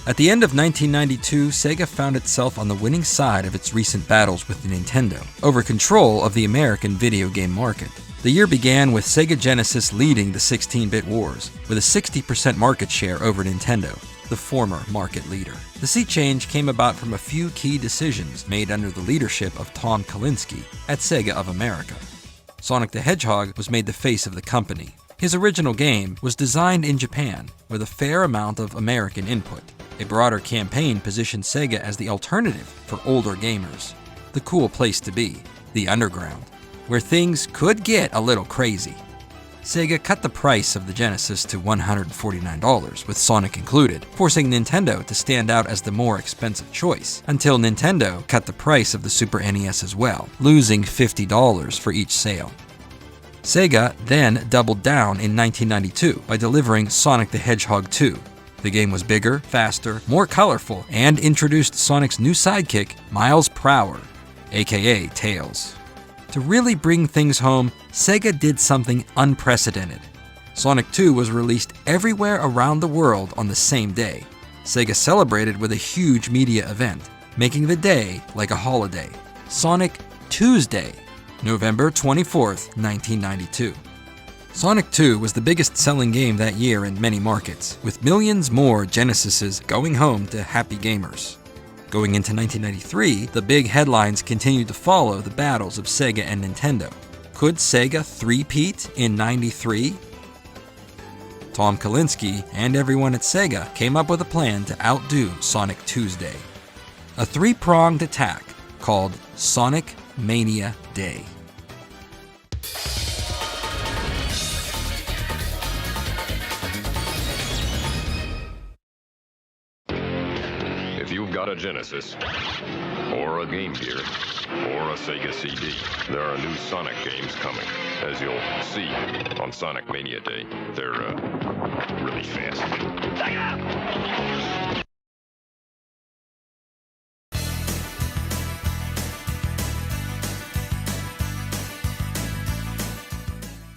At the end of 1992, Sega found itself on the winning side of its recent battles with Nintendo, over control of the American video game market. The year began with Sega Genesis leading the 16-bit wars, with a 60% market share over Nintendo, the former market leader. The sea change came about from a few key decisions made under the leadership of Tom Kalinske at Sega of America. Sonic the Hedgehog was made the face of the company. His original game was designed in Japan, with a fair amount of American input. A broader campaign positioned Sega as the alternative for older gamers. The cool place to be, the underground, where things could get a little crazy. Sega cut the price of the Genesis to $149, with Sonic included, forcing Nintendo to stand out as the more expensive choice, until Nintendo cut the price of the Super NES as well, losing $50 for each sale. Sega then doubled down in 1992 by delivering Sonic the Hedgehog 2. The game was bigger, faster, more colorful, and introduced Sonic's new sidekick, Miles Prower, aka Tails. To really bring things home, Sega did something unprecedented. Sonic 2 was released everywhere around the world on the same day. Sega celebrated with a huge media event, making the day like a holiday. Sonic Tuesday, November 24th, 1992. Sonic 2 was the biggest-selling game that year in many markets, with millions more Genesises going home to happy gamers. Going into 1993, the big headlines continued to follow the battles of Sega and Nintendo. Could Sega three-peat in '93? Tom Kalinske and everyone at Sega came up with a plan to outdo Sonic Tuesday. A three-pronged attack called Sonic Mania Day. If you've got a Genesis, or a Game Gear, or a Sega CD, there are new Sonic games coming, as you'll see on Sonic Mania Day. They're really fast.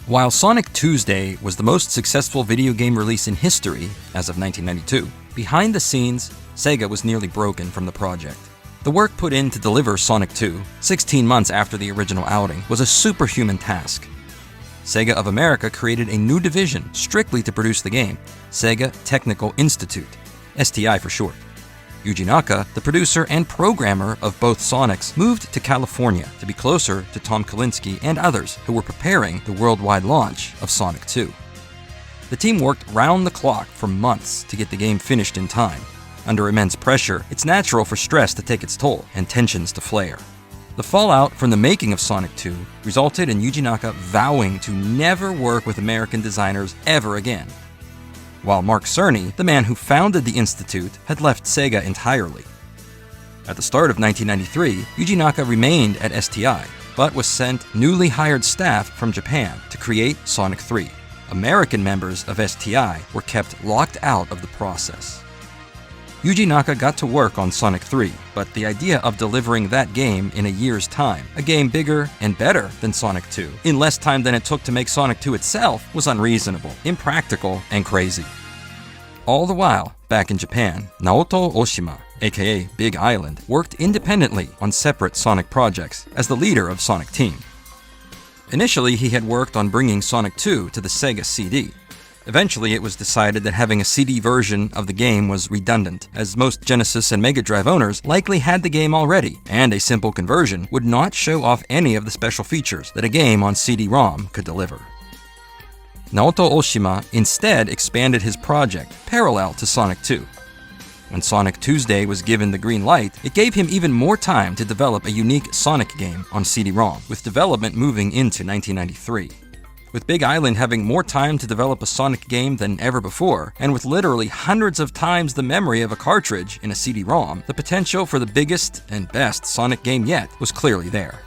While Sonic Tuesday was the most successful video game release in history as of 1992, behind the scenes, Sega was nearly broken from the project. The work put in to deliver Sonic 2, 16 months after the original outing, was a superhuman task. Sega of America created a new division strictly to produce the game, Sega Technical Institute, STI for short. Yuji Naka, the producer and programmer of both Sonics, moved to California to be closer to Tom Kalinske and others who were preparing the worldwide launch of Sonic 2. The team worked round the clock for months to get the game finished in time. Under immense pressure, it's natural for stress to take its toll and tensions to flare. The fallout from the making of Sonic 2 resulted in Yuji Naka vowing to never work with American designers ever again, while Mark Cerny, the man who founded the Institute, had left Sega entirely. At the start of 1993, Yuji Naka remained at STI, but was sent newly hired staff from Japan to create Sonic 3. American members of STI were kept locked out of the process. Yuji Naka got to work on Sonic 3, but the idea of delivering that game in a year's time, a game bigger and better than Sonic 2, in less time than it took to make Sonic 2 itself, was unreasonable, impractical, and crazy. All the while, back in Japan, Naoto Oshima, aka Big Island, worked independently on separate Sonic projects as the leader of Sonic Team. Initially, he had worked on bringing Sonic 2 to the Sega CD. Eventually, it was decided that having a CD version of the game was redundant, as most Genesis and Mega Drive owners likely had the game already, and a simple conversion would not show off any of the special features that a game on CD-ROM could deliver. Naoto Oshima instead expanded his project parallel to Sonic 2. When Sonic Tuesday was given the green light, it gave him even more time to develop a unique Sonic game on CD-ROM, with development moving into 1993. With Big Island having more time to develop a Sonic game than ever before, and with literally hundreds of times the memory of a cartridge in a CD-ROM, the potential for the biggest and best Sonic game yet was clearly there.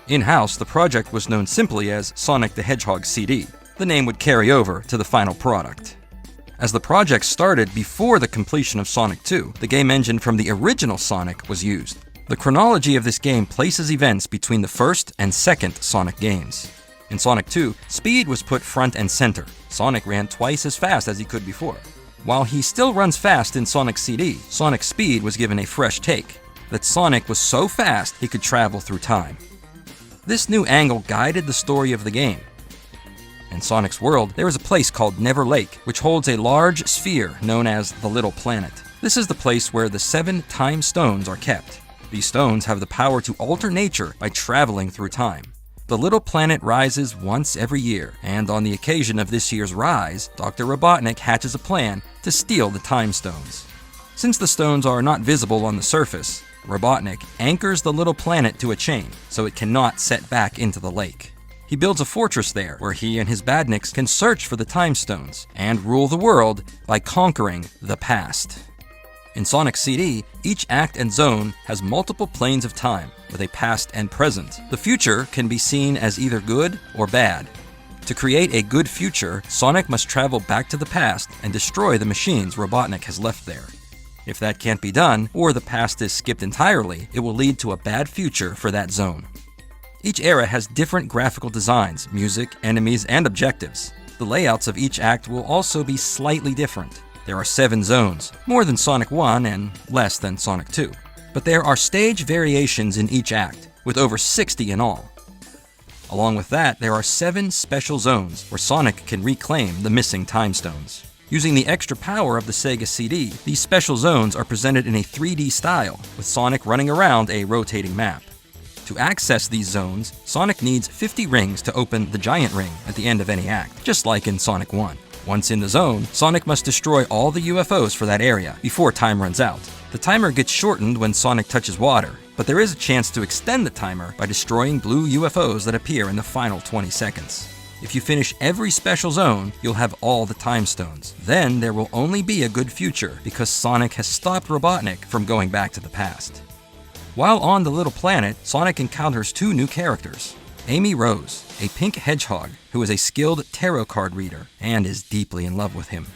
In-house, the project was known simply as Sonic the Hedgehog CD. The name would carry over to the final product. As the project started before the completion of Sonic 2, the game engine from the original Sonic was used. The chronology of this game places events between the first and second Sonic games. In Sonic 2, speed was put front and center. Sonic ran twice as fast as he could before. While he still runs fast in Sonic CD, Sonic Speed was given a fresh take, that Sonic was so fast he could travel through time. This new angle guided the story of the game. In Sonic's world, there is a place called Never Lake, which holds a large sphere known as the Little Planet. This is the place where the 7 Time Stones are kept. These stones have the power to alter nature by traveling through time. The Little Planet rises once every year, and on the occasion of this year's rise, Dr. Robotnik hatches a plan to steal the Time Stones. Since the stones are not visible on the surface, Robotnik anchors the Little Planet to a chain so it cannot set back into the lake. He builds a fortress there where he and his badniks can search for the Time Stones and rule the world by conquering the past. In Sonic CD, each act and zone has multiple planes of time with a past and present. The future can be seen as either good or bad. To create a good future, Sonic must travel back to the past and destroy the machines Robotnik has left there. If that can't be done, or the past is skipped entirely, it will lead to a bad future for that zone. Each era has different graphical designs, music, enemies, and objectives. The layouts of each act will also be slightly different. There are 7 zones, more than Sonic 1 and less than Sonic 2. But there are stage variations in each act, with over 60 in all. Along with that, there are 7 special zones where Sonic can reclaim the missing Time Stones. Using the extra power of the Sega CD, these special zones are presented in a 3D style, with Sonic running around a rotating map. To access these zones, Sonic needs 50 rings to open the giant ring at the end of any act, just like in Sonic 1. Once in the zone, Sonic must destroy all the UFOs for that area before time runs out. The timer gets shortened when Sonic touches water, but there is a chance to extend the timer by destroying blue UFOs that appear in the final 20 seconds. If you finish every special zone, you'll have all the Time Stones. Then there will only be a good future because Sonic has stopped Robotnik from going back to the past. While on the Little Planet, Sonic encounters 2 new characters. Amy Rose, a pink hedgehog who is a skilled tarot card reader and is deeply in love with him.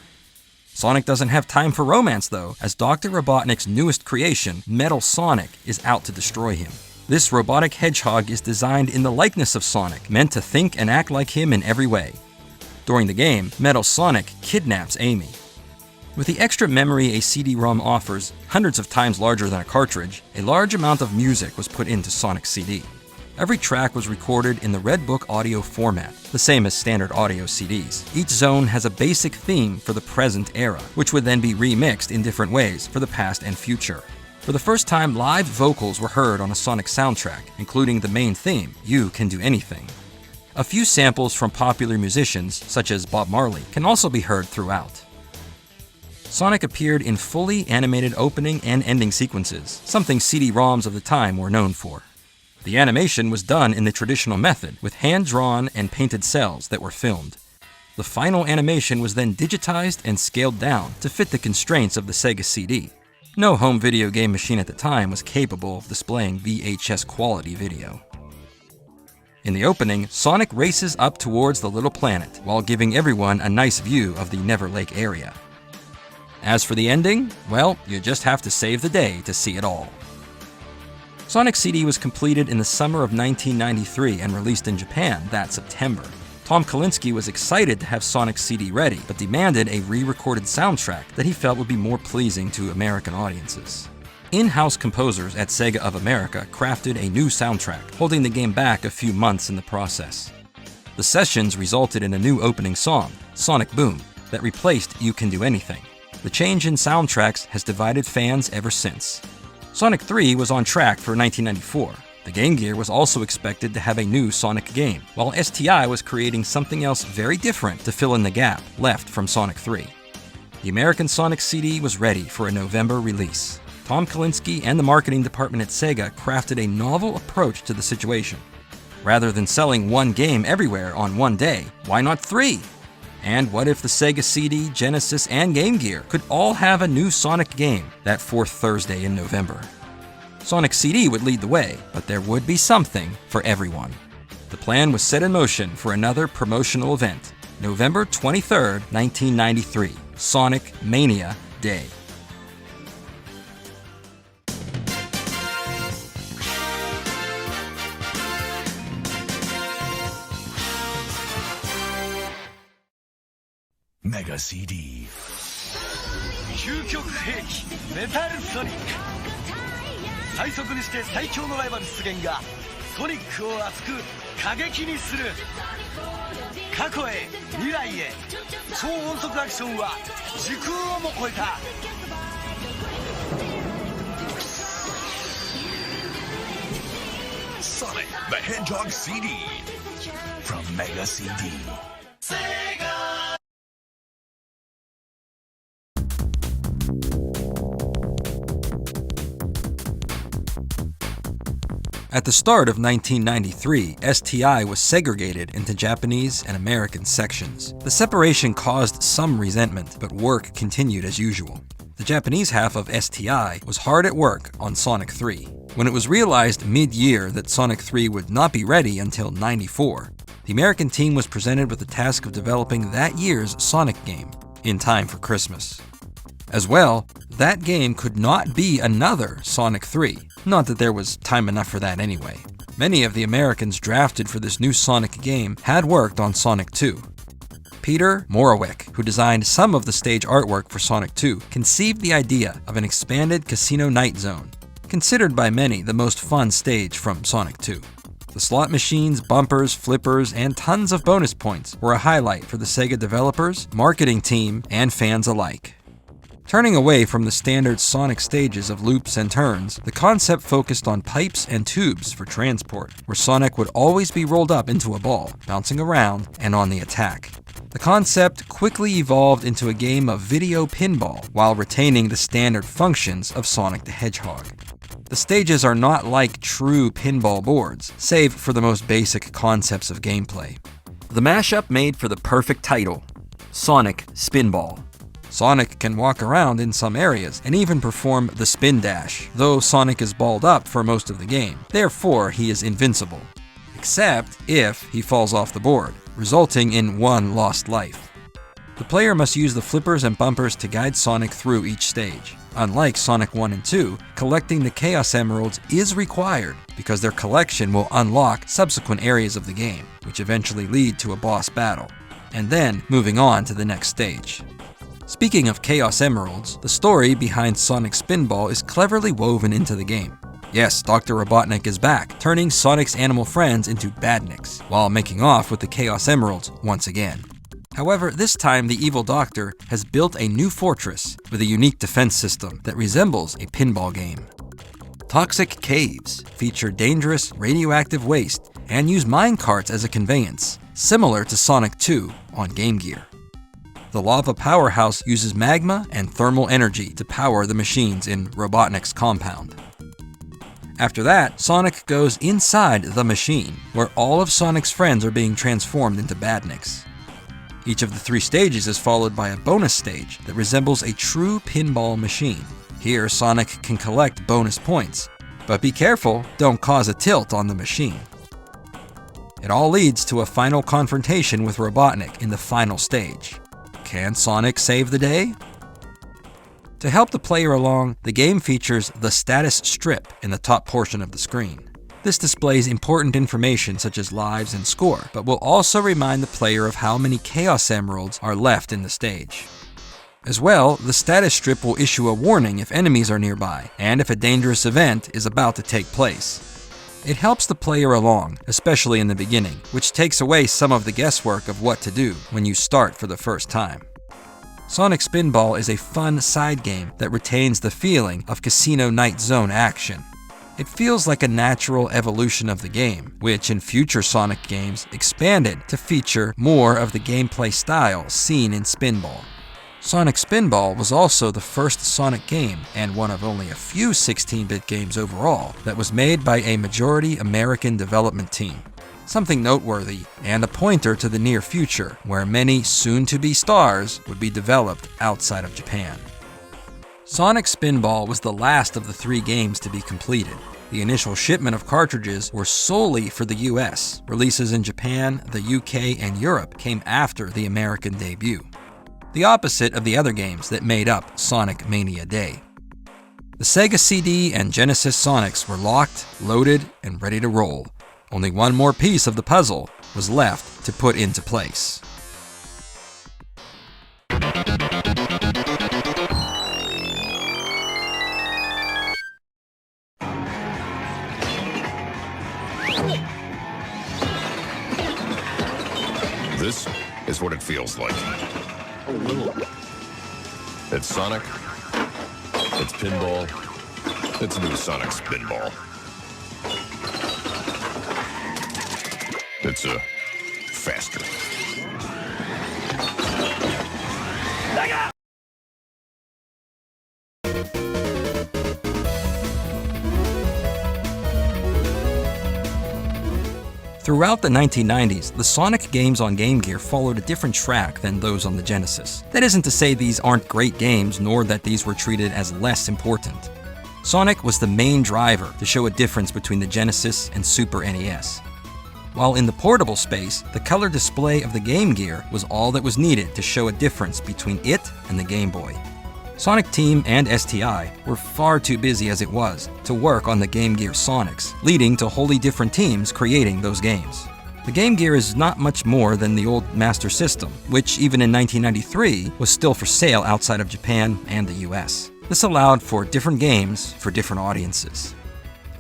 Sonic doesn't have time for romance though, as Dr. Robotnik's newest creation, Metal Sonic, is out to destroy him. This robotic hedgehog is designed in the likeness of Sonic, meant to think and act like him in every way. During the game, Metal Sonic kidnaps Amy. With the extra memory a CD-ROM offers, hundreds of times larger than a cartridge, a large amount of music was put into Sonic CD. Every track was recorded in the Red Book audio format, the same as standard audio CDs. Each zone has a basic theme for the present era, which would then be remixed in different ways for the past and future. For the first time, live vocals were heard on a Sonic soundtrack, including the main theme, You Can Do Anything. A few samples from popular musicians, such as Bob Marley, can also be heard throughout. Sonic appeared in fully animated opening and ending sequences, something CD-ROMs of the time were known for. The animation was done in the traditional method, with hand-drawn and painted cells that were filmed. The final animation was then digitized and scaled down to fit the constraints of the Sega CD. No home video game machine at the time was capable of displaying VHS quality video. In the opening, Sonic races up towards the Little Planet, while giving everyone a nice view of the Never Lake area. As for the ending, well, you just have to save the day to see it all. Sonic CD was completed in the summer of 1993 and released in Japan that September. Tom Kalinske was excited to have Sonic CD ready, but demanded a re-recorded soundtrack that he felt would be more pleasing to American audiences. In-house composers at Sega of America crafted a new soundtrack, holding the game back a few months in the process. The sessions resulted in a new opening song, Sonic Boom, that replaced You Can Do Anything. The change in soundtracks has divided fans ever since. Sonic 3 was on track for 1994. The Game Gear was also expected to have a new Sonic game, while STI was creating something else very different to fill in the gap left from Sonic 3. The American Sonic CD was ready for a November release. Tom Kalinske and the marketing department at Sega crafted a novel approach to the situation. Rather than selling one game everywhere on one day, why not 3? And what if the Sega CD, Genesis, and Game Gear could all have a new Sonic game that 4th Thursday in November? Sonic CD would lead the way, but there would be something for everyone. The plan was set in motion for another promotional event, November 23rd, 1993, Sonic Mania Day. Mega CD. 究極兵器メタルソニック、最速にして最強のライバル出現がソニックを熱く過激にする。過去へ未来へ、超音速アクションは時空をも超えた。Sonic the Hedgehog CD from Mega CD. At the start of 1993, STI was segregated into Japanese and American sections. The separation caused some resentment, but work continued as usual. The Japanese half of STI was hard at work on Sonic 3. When it was realized mid-year that Sonic 3 would not be ready until '94, the American team was presented with the task of developing that year's Sonic game, in time for Christmas. As well, that game could not be another Sonic 3. Not that there was time enough for that anyway. Many of the Americans drafted for this new Sonic game had worked on Sonic 2. Peter Morawick, who designed some of the stage artwork for Sonic 2, conceived the idea of an expanded Casino Night Zone, considered by many the most fun stage from Sonic 2. The slot machines, bumpers, flippers, and tons of bonus points were a highlight for the Sega developers, marketing team, and fans alike. Turning away from the standard Sonic stages of loops and turns, the concept focused on pipes and tubes for transport, where Sonic would always be rolled up into a ball, bouncing around and on the attack. The concept quickly evolved into a game of video pinball while retaining the standard functions of Sonic the Hedgehog. The stages are not like true pinball boards, save for the most basic concepts of gameplay. The mashup made for the perfect title, Sonic Spinball. Sonic can walk around in some areas and even perform the spin dash, though Sonic is balled up for most of the game. Therefore, he is invincible, except if he falls off the board, resulting in one lost life. The player must use the flippers and bumpers to guide Sonic through each stage. Unlike Sonic 1 and 2, collecting the Chaos Emeralds is required because their collection will unlock subsequent areas of the game, which eventually lead to a boss battle, and then moving on to the next stage. Speaking of Chaos Emeralds, the story behind Sonic Spinball is cleverly woven into the game. Yes, Dr. Robotnik is back, turning Sonic's animal friends into badniks, while making off with the Chaos Emeralds once again. However, this time the evil Doctor has built a new fortress with a unique defense system that resembles a pinball game. Toxic caves feature dangerous radioactive waste and use minecarts as a conveyance, similar to Sonic 2 on Game Gear. The lava powerhouse uses magma and thermal energy to power the machines in Robotnik's compound. After that, Sonic goes inside the machine, where all of Sonic's friends are being transformed into badniks. Each of the 3 stages is followed by a bonus stage that resembles a true pinball machine. Here, Sonic can collect bonus points, but be careful, don't cause a tilt on the machine. It all leads to a final confrontation with Robotnik in the final stage. Can Sonic save the day? To help the player along, the game features the status strip in the top portion of the screen. This displays important information such as lives and score, but will also remind the player of how many Chaos Emeralds are left in the stage. As well, the status strip will issue a warning if enemies are nearby, and if a dangerous event is about to take place. It helps the player along, especially in the beginning, which takes away some of the guesswork of what to do when you start for the first time. Sonic Spinball is a fun side game that retains the feeling of Casino Night Zone action. It feels like a natural evolution of the game, which in future Sonic games expanded to feature more of the gameplay style seen in Spinball. Sonic Spinball was also the first Sonic game, and one of only a few 16-bit games overall, that was made by a majority American development team. Something noteworthy, and a pointer to the near future, where many soon-to-be stars would be developed outside of Japan. Sonic Spinball was the last of the 3 games to be completed. The initial shipment of cartridges were solely for the US. Releases in Japan, the UK, and Europe came after the American debut. The opposite of the other games that made up Sonic Mania Day. The Sega CD and Genesis Sonics were locked, loaded, and ready to roll. Only one more piece of the puzzle was left to put into place. This is what it feels like. It's Sonic. It's pinball. It's new Sonic Spinball. It's faster. Throughout the 1990s, the Sonic games on Game Gear followed a different track than those on the Genesis. That isn't to say these aren't great games, nor that these were treated as less important. Sonic was the main driver to show a difference between the Genesis and Super NES. While in the portable space, the color display of the Game Gear was all that was needed to show a difference between it and the Game Boy. Sonic Team and STI were far too busy as it was to work on the Game Gear Sonics, leading to wholly different teams creating those games. The Game Gear is not much more than the old Master System, which even in 1993 was still for sale outside of Japan and the US. This allowed for different games for different audiences.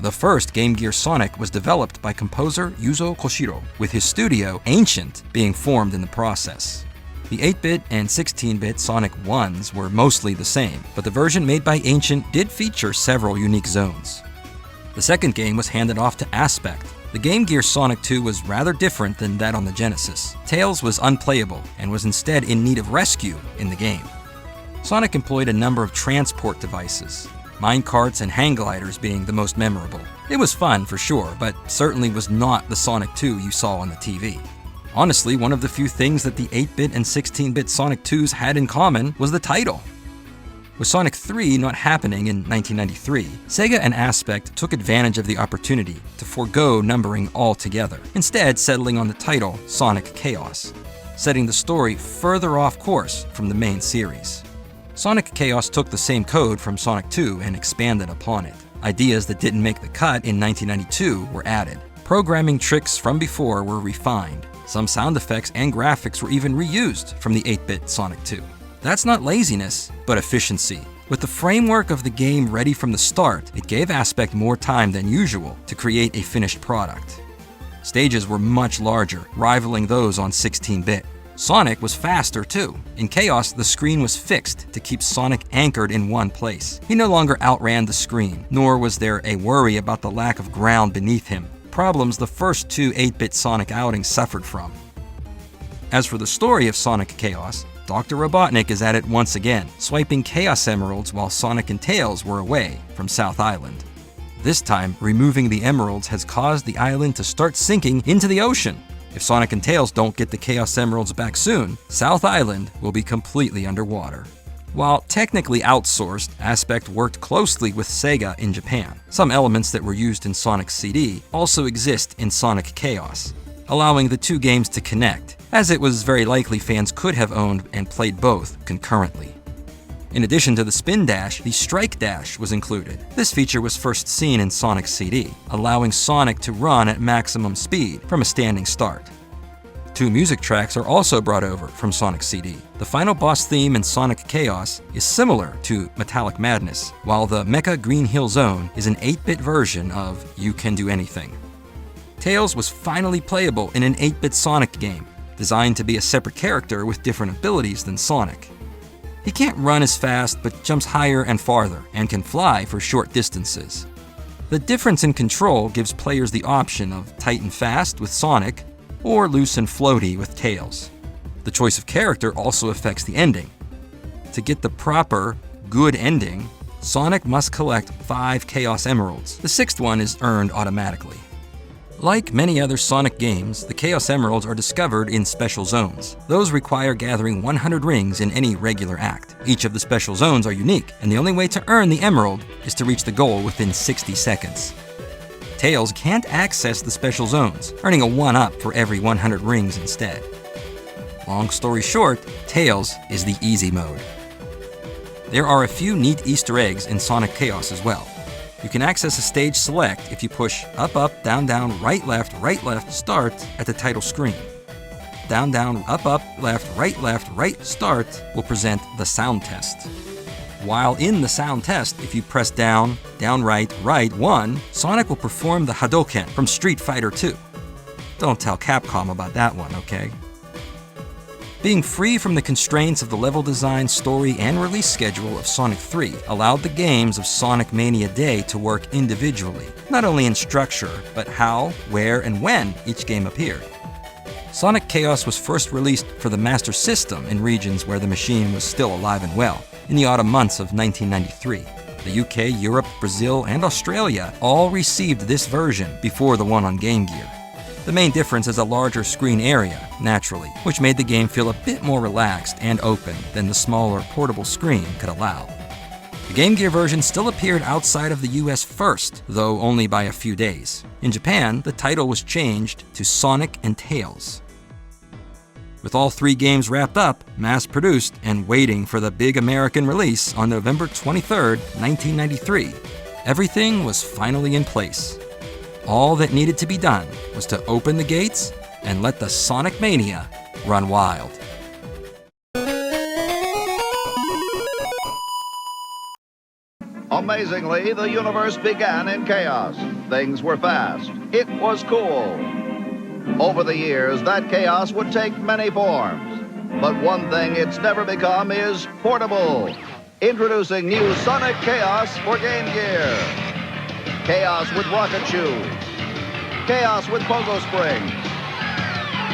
The first Game Gear Sonic was developed by composer Yuzo Koshiro, with his studio, Ancient, being formed in the process. The 8-bit and 16-bit Sonic 1s were mostly the same, but the version made by Ancient did feature several unique zones. The second game was handed off to Aspect. The Game Gear Sonic 2 was rather different than that on the Genesis. Tails was unplayable and was instead in need of rescue in the game. Sonic employed a number of transport devices, minecarts and hang gliders being the most memorable. It was fun for sure, but certainly was not the Sonic 2 you saw on the TV. Honestly, one of the few things that the 8-bit and 16-bit Sonic 2s had in common was the title. With Sonic 3 not happening in 1993, Sega and Aspect took advantage of the opportunity to forego numbering altogether, instead settling on the title Sonic Chaos, setting the story further off course from the main series. Sonic Chaos took the same code from Sonic 2 and expanded upon it. Ideas that didn't make the cut in 1992 were added. Programming tricks from before were refined. Some sound effects and graphics were even reused from the 8-bit Sonic 2. That's not laziness, but efficiency. With the framework of the game ready from the start, it gave Aspect more time than usual to create a finished product. Stages were much larger, rivaling those on 16-bit. Sonic was faster too. In Chaos, the screen was fixed to keep Sonic anchored in one place. He no longer outran the screen, nor was there a worry about the lack of ground beneath him. Problems the first two 8-bit Sonic outings suffered from. As for the story of Sonic Chaos, Dr. Robotnik is at it once again, swiping Chaos Emeralds while Sonic and Tails were away from South Island. This time, removing the emeralds has caused the island to start sinking into the ocean. If Sonic and Tails don't get the Chaos Emeralds back soon, South Island will be completely underwater. While technically outsourced, Aspect worked closely with Sega in Japan. Some elements that were used in Sonic CD also exist in Sonic Chaos, allowing the two games to connect, as it was very likely fans could have owned and played both concurrently. In addition to the Spin Dash, the Strike Dash was included. This feature was first seen in Sonic CD, allowing Sonic to run at maximum speed from a standing start. Two music tracks are also brought over from Sonic CD. The final boss theme in Sonic Chaos is similar to Metallic Madness, while the Mecha Green Hill Zone is an 8-bit version of You Can Do Anything. Tails was finally playable in an 8-bit Sonic game, designed to be a separate character with different abilities than Sonic. He can't run as fast, but jumps higher and farther, and can fly for short distances. The difference in control gives players the option of tight and fast with Sonic, or loose and floaty with Tails. The choice of character also affects the ending. To get the proper, good ending, Sonic must collect 5 Chaos Emeralds. The 6th one is earned automatically. Like many other Sonic games, the Chaos Emeralds are discovered in special zones. Those require gathering 100 rings in any regular act. Each of the special zones are unique, and the only way to earn the emerald is to reach the goal within 60 seconds. Tails can't access the special zones, earning a 1-up for every 100 rings instead. Long story short, Tails is the easy mode. There are a few neat Easter eggs in Sonic Chaos as well. You can access a stage select if you push up, up, down, right, left, start at the title screen. Down, up, left, right, start will present the sound test. While in the sound test, if you press down, right, 1, Sonic will perform the Hadouken from Street Fighter II. Don't tell Capcom about that one, okay? Being free from the constraints of the level design, story, and release schedule of Sonic 3 allowed the games of Sonic Mania Day to work individually, not only in structure, but how, where, and when each game appeared. Sonic Chaos was first released for the Master System in regions where the machine was still alive and well, in the autumn months of 1993. The UK, Europe, Brazil, and Australia all received this version before the one on Game Gear. The main difference is a larger screen area, naturally, which made the game feel a bit more relaxed and open than the smaller portable screen could allow. The Game Gear version still appeared outside of the US first, though only by a few days. In Japan, the title was changed to Sonic and Tails. With all 3 games wrapped up, mass-produced, and waiting for the big American release on November 23, 1993, everything was finally in place. All that needed to be done was to open the gates and let the Sonic Mania run wild. Amazingly, the universe began in chaos. Things were fast. It was cool. Over the years, that chaos would take many forms. But one thing it's never become is portable. Introducing new Sonic Chaos for Game Gear. Chaos with rocket shoes. Chaos with pogo springs.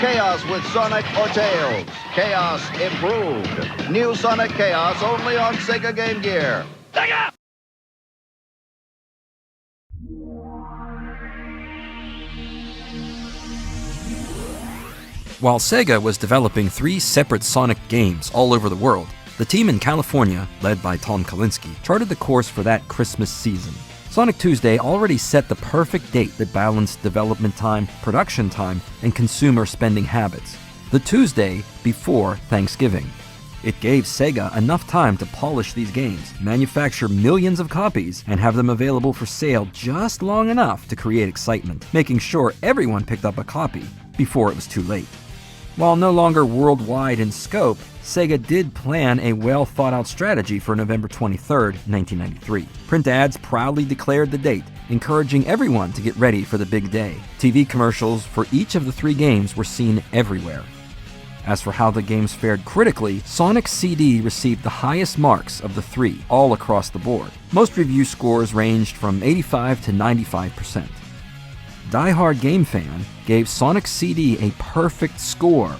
Chaos with Sonic or Tails. Chaos improved. New Sonic Chaos only on Sega Game Gear. Sega! While Sega was developing 3 separate Sonic games all over the world, the team in California, led by Tom Kalinske, charted the course for that Christmas season. Sonic Tuesday already set the perfect date that balanced development time, production time, and consumer spending habits. The Tuesday before Thanksgiving. It gave Sega enough time to polish these games, manufacture millions of copies, and have them available for sale just long enough to create excitement, making sure everyone picked up a copy before it was too late. While no longer worldwide in scope, Sega did plan a well-thought-out strategy for November 23, 1993. Print ads proudly declared the date, encouraging everyone to get ready for the big day. TV commercials for each of the 3 games were seen everywhere. As for how the games fared critically, Sonic CD received the highest marks of the 3, all across the board. Most review scores ranged from 85 to 95%. Die Hard Game Fan gave Sonic CD a perfect score,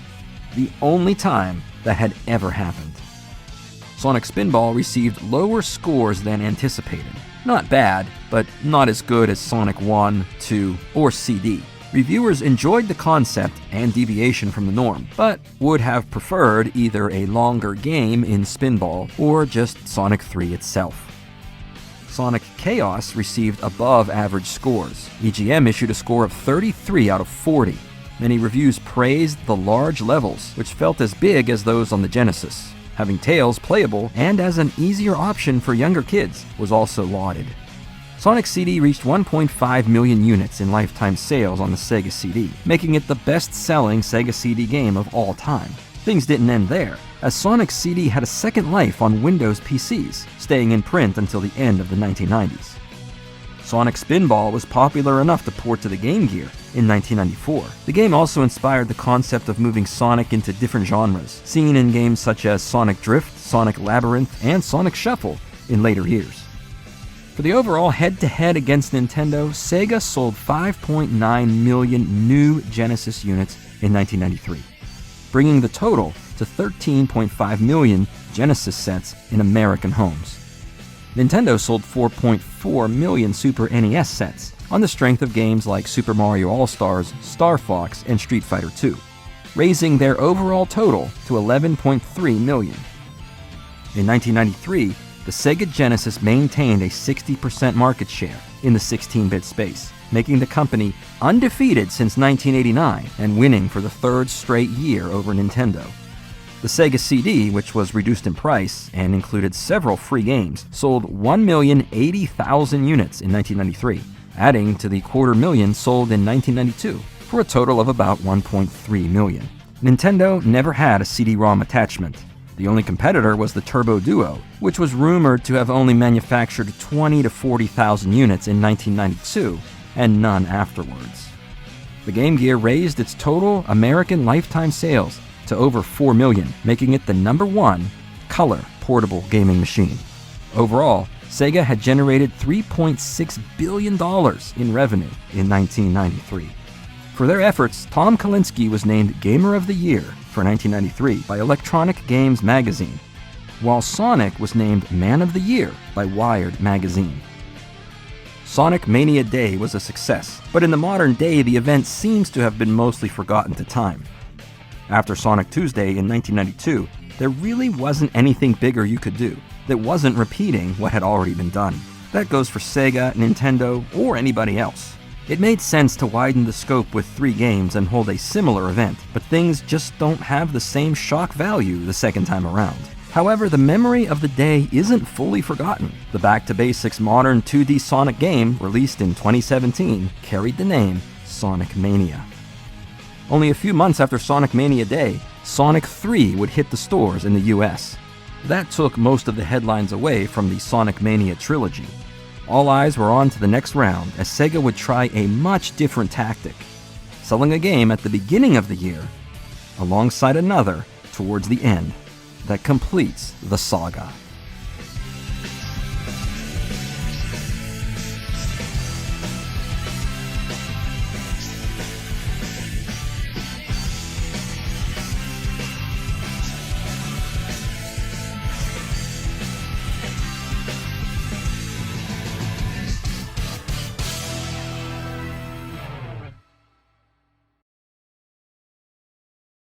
the only time that had ever happened. Sonic Spinball received lower scores than anticipated. Not bad, but not as good as Sonic 1, 2, or CD. Reviewers enjoyed the concept and deviation from the norm, but would have preferred either a longer game in Spinball or just Sonic 3 itself. Sonic Chaos received above-average scores. EGM issued a score of 33 out of 40. Many reviews praised the large levels, which felt as big as those on the Genesis. Having Tails playable and as an easier option for younger kids was also lauded. Sonic CD reached 1.5 million units in lifetime sales on the Sega CD, making it the best-selling Sega CD game of all time. Things didn't end there, as Sonic CD had a second life on Windows PCs, staying in print until the end of the 1990s. Sonic Spinball was popular enough to port to the Game Gear in 1994. The game also inspired the concept of moving Sonic into different genres, seen in games such as Sonic Drift, Sonic Labyrinth, and Sonic Shuffle in later years. For the overall head-to-head against Nintendo, Sega sold 5.9 million new Genesis units in 1993, bringing the total to 13.5 million Genesis sets in American homes. Nintendo sold 4.4 million Super NES sets, on the strength of games like Super Mario All-Stars, Star Fox, and Street Fighter II, raising their overall total to 11.3 million. In 1993, the Sega Genesis maintained a 60% market share in the 16-bit space, making the company undefeated since 1989 and winning for the 3rd straight year over Nintendo. The Sega CD, which was reduced in price and included several free games, sold 1,080,000 units in 1993, adding to the 250,000 sold in 1992, for a total of about 1.3 million. Nintendo never had a CD-ROM attachment. The only competitor was the Turbo Duo, which was rumored to have only manufactured 20,000 to 40,000 units in 1992, and none afterwards. The Game Gear raised its total American lifetime sales to over 4 million, making it the #1 color portable gaming machine. Overall, Sega had generated $3.6 billion in revenue in 1993. For their efforts, Tom Kalinske was named Gamer of the Year for 1993 by Electronic Games magazine, while Sonic was named Man of the Year by Wired magazine. Sonic Mania Day was a success, but in the modern day, the event seems to have been mostly forgotten to time. After Sonic Tuesday in 1992, there really wasn't anything bigger you could do that wasn't repeating what had already been done. That goes for Sega, Nintendo, or anybody else. It made sense to widen the scope with 3 games and hold a similar event, but things just don't have the same shock value the second time around. However, the memory of the day isn't fully forgotten. The back-to-basics modern 2D Sonic game, released in 2017, carried the name Sonic Mania. Only a few months after Sonic Mania Day, Sonic 3 would hit the stores in the US. That took most of the headlines away from the Sonic Mania trilogy. All eyes were on to the next round as Sega would try a much different tactic, selling a game at the beginning of the year, alongside another towards the end, that completes the saga.